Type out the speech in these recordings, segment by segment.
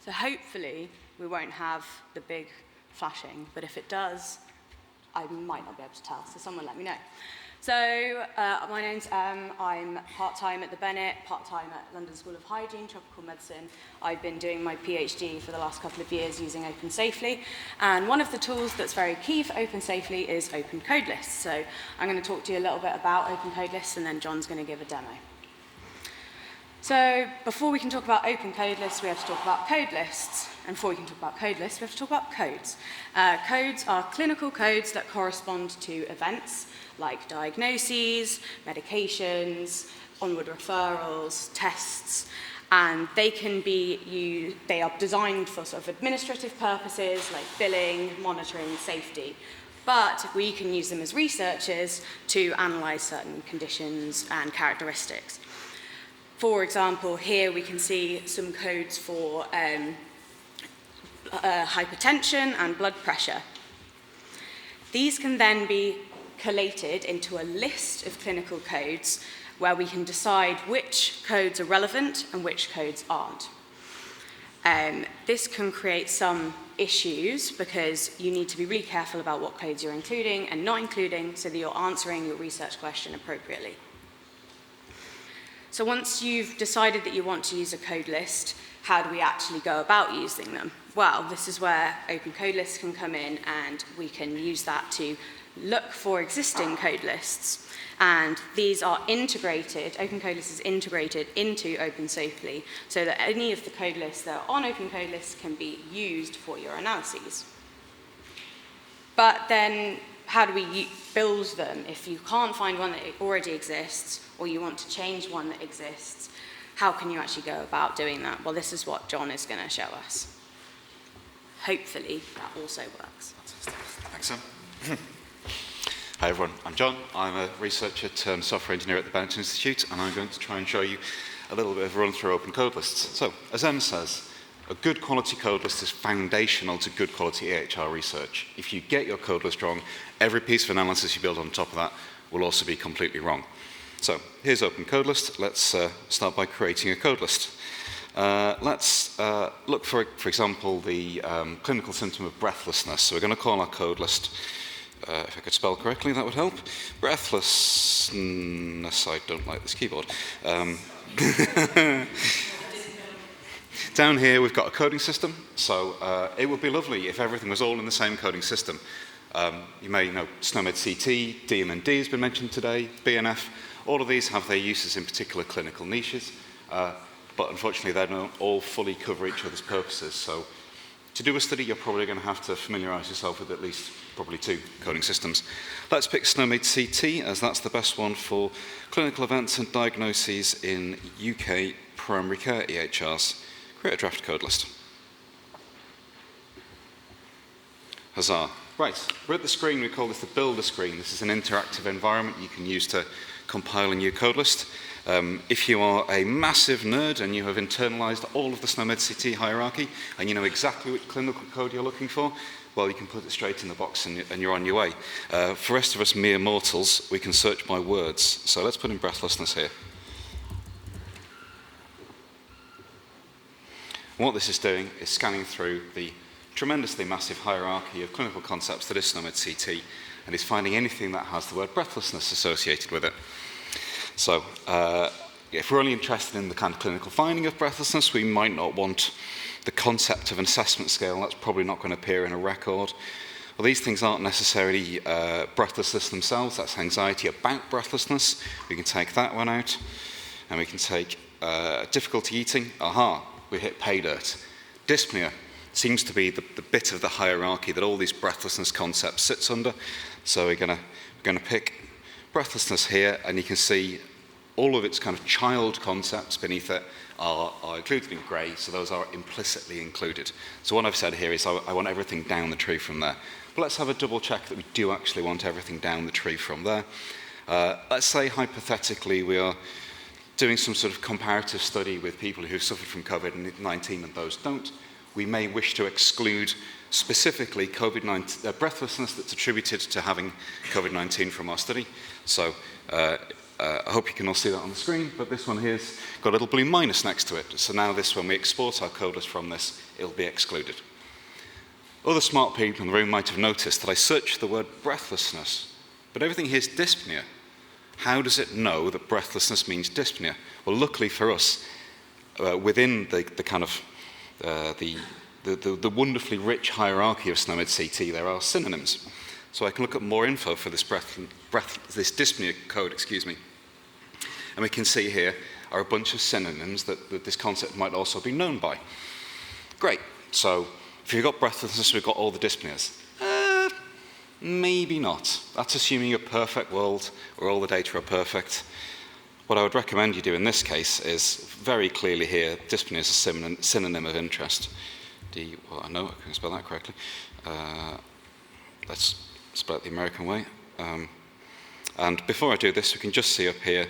So hopefully we won't have the big flashing, but if it does, I might not be able to tell, so someone let me know. So my name's Em. I'm part-time at the Bennett, part-time at London School of Hygiene, Tropical Medicine. I've been doing my PhD for the last couple of years using OpenSafely, and one of the tools that's very key for OpenSafely is OpenCodelists. So I'm going to talk to you a little bit about OpenCodelists, and then John's going to give a demo. So before we can talk about OpenCodelists, we have to talk about codelists. And before we can talk about codelists, we have to talk about codes. Codes are clinical codes that correspond to events like diagnoses, medications, onward referrals, tests, and they can be used, they are designed for sort of administrative purposes like billing, monitoring, safety. But we can use them as researchers to analyze certain conditions and characteristics. For example, here we can see some codes for hypertension and blood pressure. These can then be collated into a list of clinical codes where we can decide which codes are relevant and which codes aren't. This can create some issues because you need to be really careful about what codes you're including and not including so that you're answering your research question appropriately. So once you've decided that you want to use a code list, how do we actually go about using them? Well, this is where OpenCodelists can come in, and we can use that to look for existing code lists. And these are integrated, OpenCodelists is integrated into OpenSafely so that any of the code lists that are on OpenCodelists can be used for your analyses. But then how do we build them? If you can't find one that already exists, or you want to change one that exists, how can you actually go about doing that? Well, this is what John is going to show us. Hopefully, that also works. Thanks, Sam. Hi, everyone. I'm John. I'm a researcher turned software engineer at the Bennett Institute, and I'm going to try and show you a little bit of a run through OpenCodelists. So, as Em says, a good quality code list is foundational to good quality EHR research. If you get your code list wrong, every piece of analysis you build on top of that will also be completely wrong. So here's OpenCodelists. Let's start by creating a code list. Let's look for example, the clinical symptom of breathlessness. So we're going to call our code list, if I could spell correctly, that would help. Breathlessness. I don't like this keyboard. Down here, we've got a coding system, so it would be lovely if everything was all in the same coding system. You may know SNOMED-CT, DM&D has been mentioned today, BNF. All of these have their uses in particular clinical niches, but unfortunately they don't all fully cover each other's purposes. So to do a study, you're probably going to have to familiarize yourself with at least probably 2 coding systems. Let's pick SNOMED-CT, as that's the best one for clinical events and diagnoses in UK primary care EHRs. Create a draft code list. Huzzah. Right, we're at the screen. We call this the builder screen. This is an interactive environment you can use to compile a new code list. If you are a massive nerd and you have internalized all of the SNOMED-CT hierarchy and you know exactly which clinical code you're looking for, well, you can put it straight in the box and you're on your way. For the rest of us mere mortals, we can search by words. So let's put in breathlessness here. And what this is doing is scanning through the tremendously massive hierarchy of clinical concepts that is SNOMED-CT, and is finding anything that has the word breathlessness associated with it. So if we're only interested in the kind of clinical finding of breathlessness, we might not want the concept of an assessment scale. That's probably not going to appear in a record. Well, these things aren't necessarily breathlessness themselves. That's anxiety about breathlessness. We can take that one out, and we can take difficulty eating. Aha, we hit pay dirt. Dyspnea seems to be the bit of the hierarchy that all these breathlessness concepts sits under. So we're going to pick breathlessness here, and you can see all of its kind of child concepts beneath it are included in grey, so those are implicitly included. So what I've said here is I want everything down the tree from there. But let's have a double check that we do actually want everything down the tree from there. Let's say hypothetically we are doing some sort of comparative study with people who've suffered from COVID-19 and those don't. We may wish to exclude specifically COVID-19 breathlessness that's attributed to having COVID-19 from our study. So I hope you can all see that on the screen, but this one here's got a little blue minus next to it. So now this, when we export our code list from this, it'll be excluded. Other smart people in the room might have noticed that I searched the word breathlessness, but everything here's dyspnea. How does it know that breathlessness means dyspnea? Well, luckily for us, within the kind of the wonderfully rich hierarchy of SNOMED CT, there are synonyms. So I can look at more info for this this dyspnea code, and we can see here are a bunch of synonyms that this concept might also be known by. Great. So if you've got breathlessness, we've got all the dyspneas. Maybe not. That's assuming a perfect world where all the data are perfect. What I would recommend you do in this case is very clearly here, dyspnea is a synonym of interest. Well, I know I can spell that correctly. Let's spell it the American way. And before I do this, we can just see up here,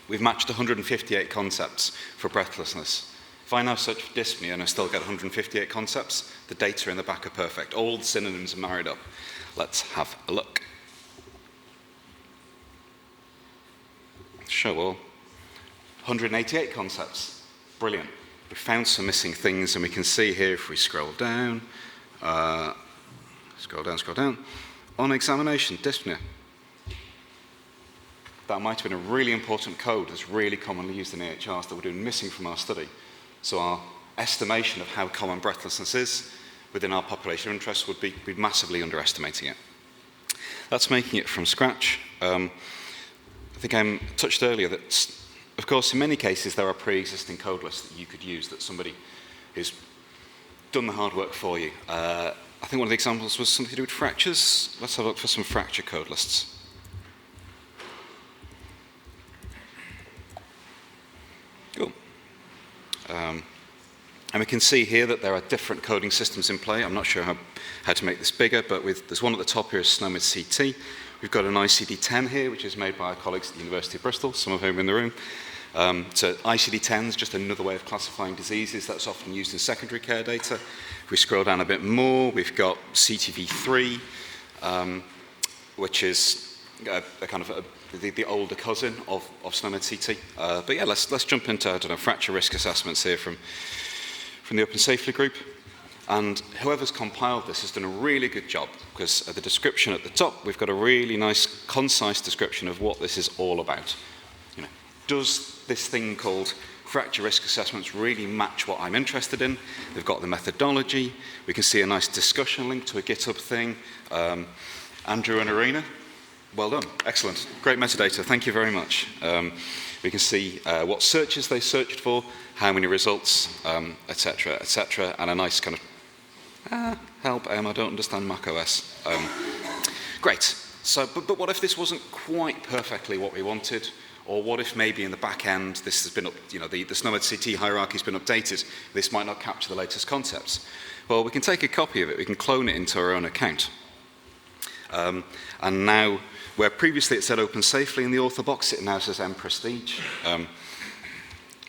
we've matched 158 concepts for breathlessness. If I now search for dyspnea and I still get 158 concepts, the data in the back are perfect. All the synonyms are married up. Let's have a look. Show all. 188 concepts. Brilliant. We found some missing things, and we can see here if we scroll down, scroll down. On examination, dyspnea. That might have been a really important code that's really commonly used in EHRs that we're doing missing from our study. So our estimation of how common breathlessness is within our population of interest would be massively underestimating it. That's making it from scratch. I think I touched earlier that, of course, in many cases there are pre-existing code lists that you could use, that somebody who's done the hard work for you. I think one of the examples was something to do with fractures. Let's have a look for some fracture code lists. Cool. And we can see here that there are different coding systems in play. I'm not sure how to make this bigger, but there's one at the top here, SNOMED CT. We've got an ICD-10 here, which is made by our colleagues at the University of Bristol, some of whom are in the room. So ICD-10 is just another way of classifying diseases that's often used in secondary care data. If we scroll down a bit more, we've got CTV3, which is a kind of the older cousin of SNOMED CT. But yeah, let's jump into, I don't know, fracture risk assessments here from the Open Safely group. And whoever's compiled this has done a really good job, because at the description at the top, we've got a really nice, concise description of what this is all about. You know, does this thing called fracture risk assessments really match what I'm interested in? They've got the methodology. We can see a nice discussion link to a GitHub thing. Andrew and Arena, well done. Excellent. Great metadata. Thank you very much. We can see what searches they searched for, how many results, etc., and a nice kind of help, I don't understand macOS. Great. So, but what if this wasn't quite perfectly what we wanted? Or what if maybe in the back end this has been, the SNOMED CT hierarchy has been updated? This might not capture the latest concepts. Well, we can take a copy of it. We can clone it into our own account. And now, where previously it said Open Safely in the author box, it now says mPrestige.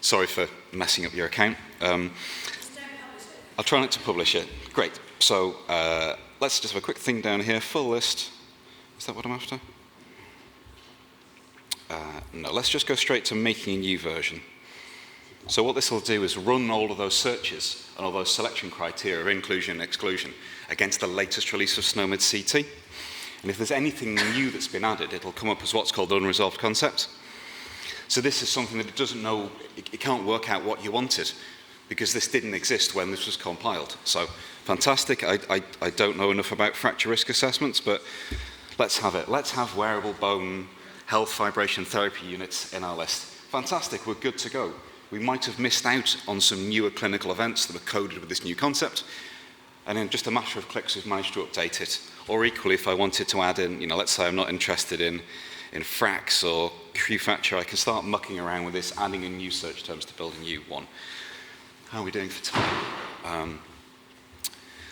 Sorry for messing up your account. I'll try not to publish it. Great. So let's just have a quick thing down here. Full list. Is that what I'm after? No, let's just go straight to making a new version. So what this will do is run all of those searches and all those selection criteria of inclusion and exclusion against the latest release of SNOMED CT. And if there's anything new that's been added, it'll come up as what's called unresolved concepts. So this is something that it doesn't know, it can't work out what you wanted, because this didn't exist when this was compiled. So fantastic. I don't know enough about fracture risk assessments, but let's have it. Let's have wearable bone health vibration therapy units in our list. Fantastic, we're good to go. We might have missed out on some newer clinical events that were coded with this new concept, and in just a matter of clicks, we've managed to update it. Or equally, if I wanted to add in, let's say I'm not interested in fracs or Q-fracture, I can start mucking around with this, adding in new search terms to build a new one. How are we doing for time?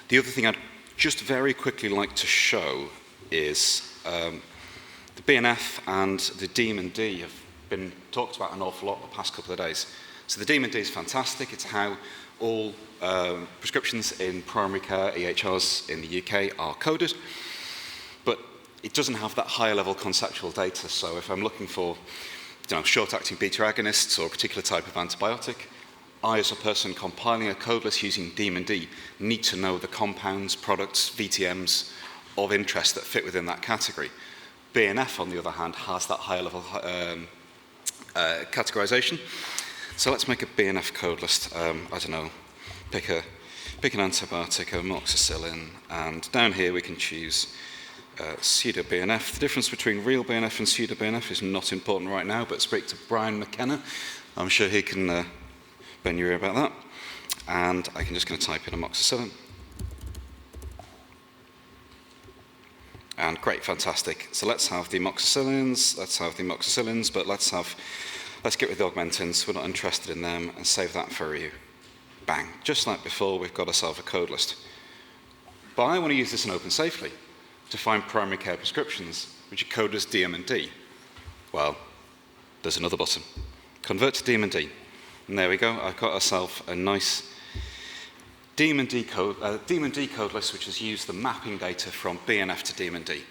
The other thing I'd just very quickly like to show is the BNF and the DMD have been talked about an awful lot the past couple of days. So the DMD is fantastic. It's how all prescriptions in primary care EHRs in the UK are coded. But it doesn't have that higher level conceptual data. So if I'm looking for short-acting beta agonists or a particular type of antibiotic, I, as a person compiling a code list using DMD, need to know the compounds, products, VTMs of interest that fit within that category. BNF, on the other hand, has that higher level categorization. So let's make a BNF code list. I don't know, pick an antibiotic, amoxicillin, and down here we can choose pseudo-BNF. The difference between real BNF and pseudo-BNF is not important right now, but speak to Brian McKenna. I'm sure he can bend your ear about that. And I'm just going to type in amoxicillin. And great, fantastic. So let's have the amoxicillins, but let's get rid of the augmentins. We're not interested in them, and save that for review. Bang. Just like before, we've got ourselves a code list. But I want to use this in Open Safely to find primary care prescriptions, which are coded as DMD. Well, there's another button. Convert to DMD. And there we go. I've got ourselves a nice DMD code list, which has used the mapping data from BNF to DMD.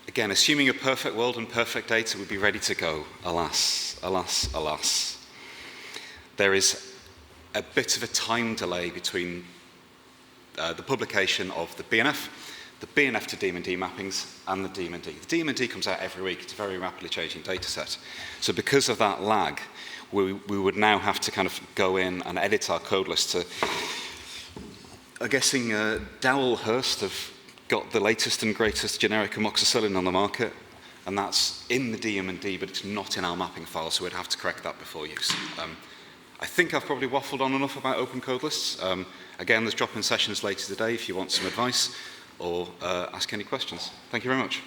Again, assuming a perfect world and perfect data would be ready to go. Alas, alas, alas. There is a bit of a time delay between the publication of the BNF to DMD mappings, and the DMD. The DMD comes out every week. It's a very rapidly changing data set. So because of that lag, we would now have to kind of go in and edit our code list to, I'm guessing Dowell Hurst have got the latest and greatest generic amoxicillin on the market, and that's in the DMD, but it's not in our mapping file, so we'd have to correct that before use. I think I've probably waffled on enough about OpenCodelists. Again, there's drop-in sessions later today if you want some advice or ask any questions. Thank you very much.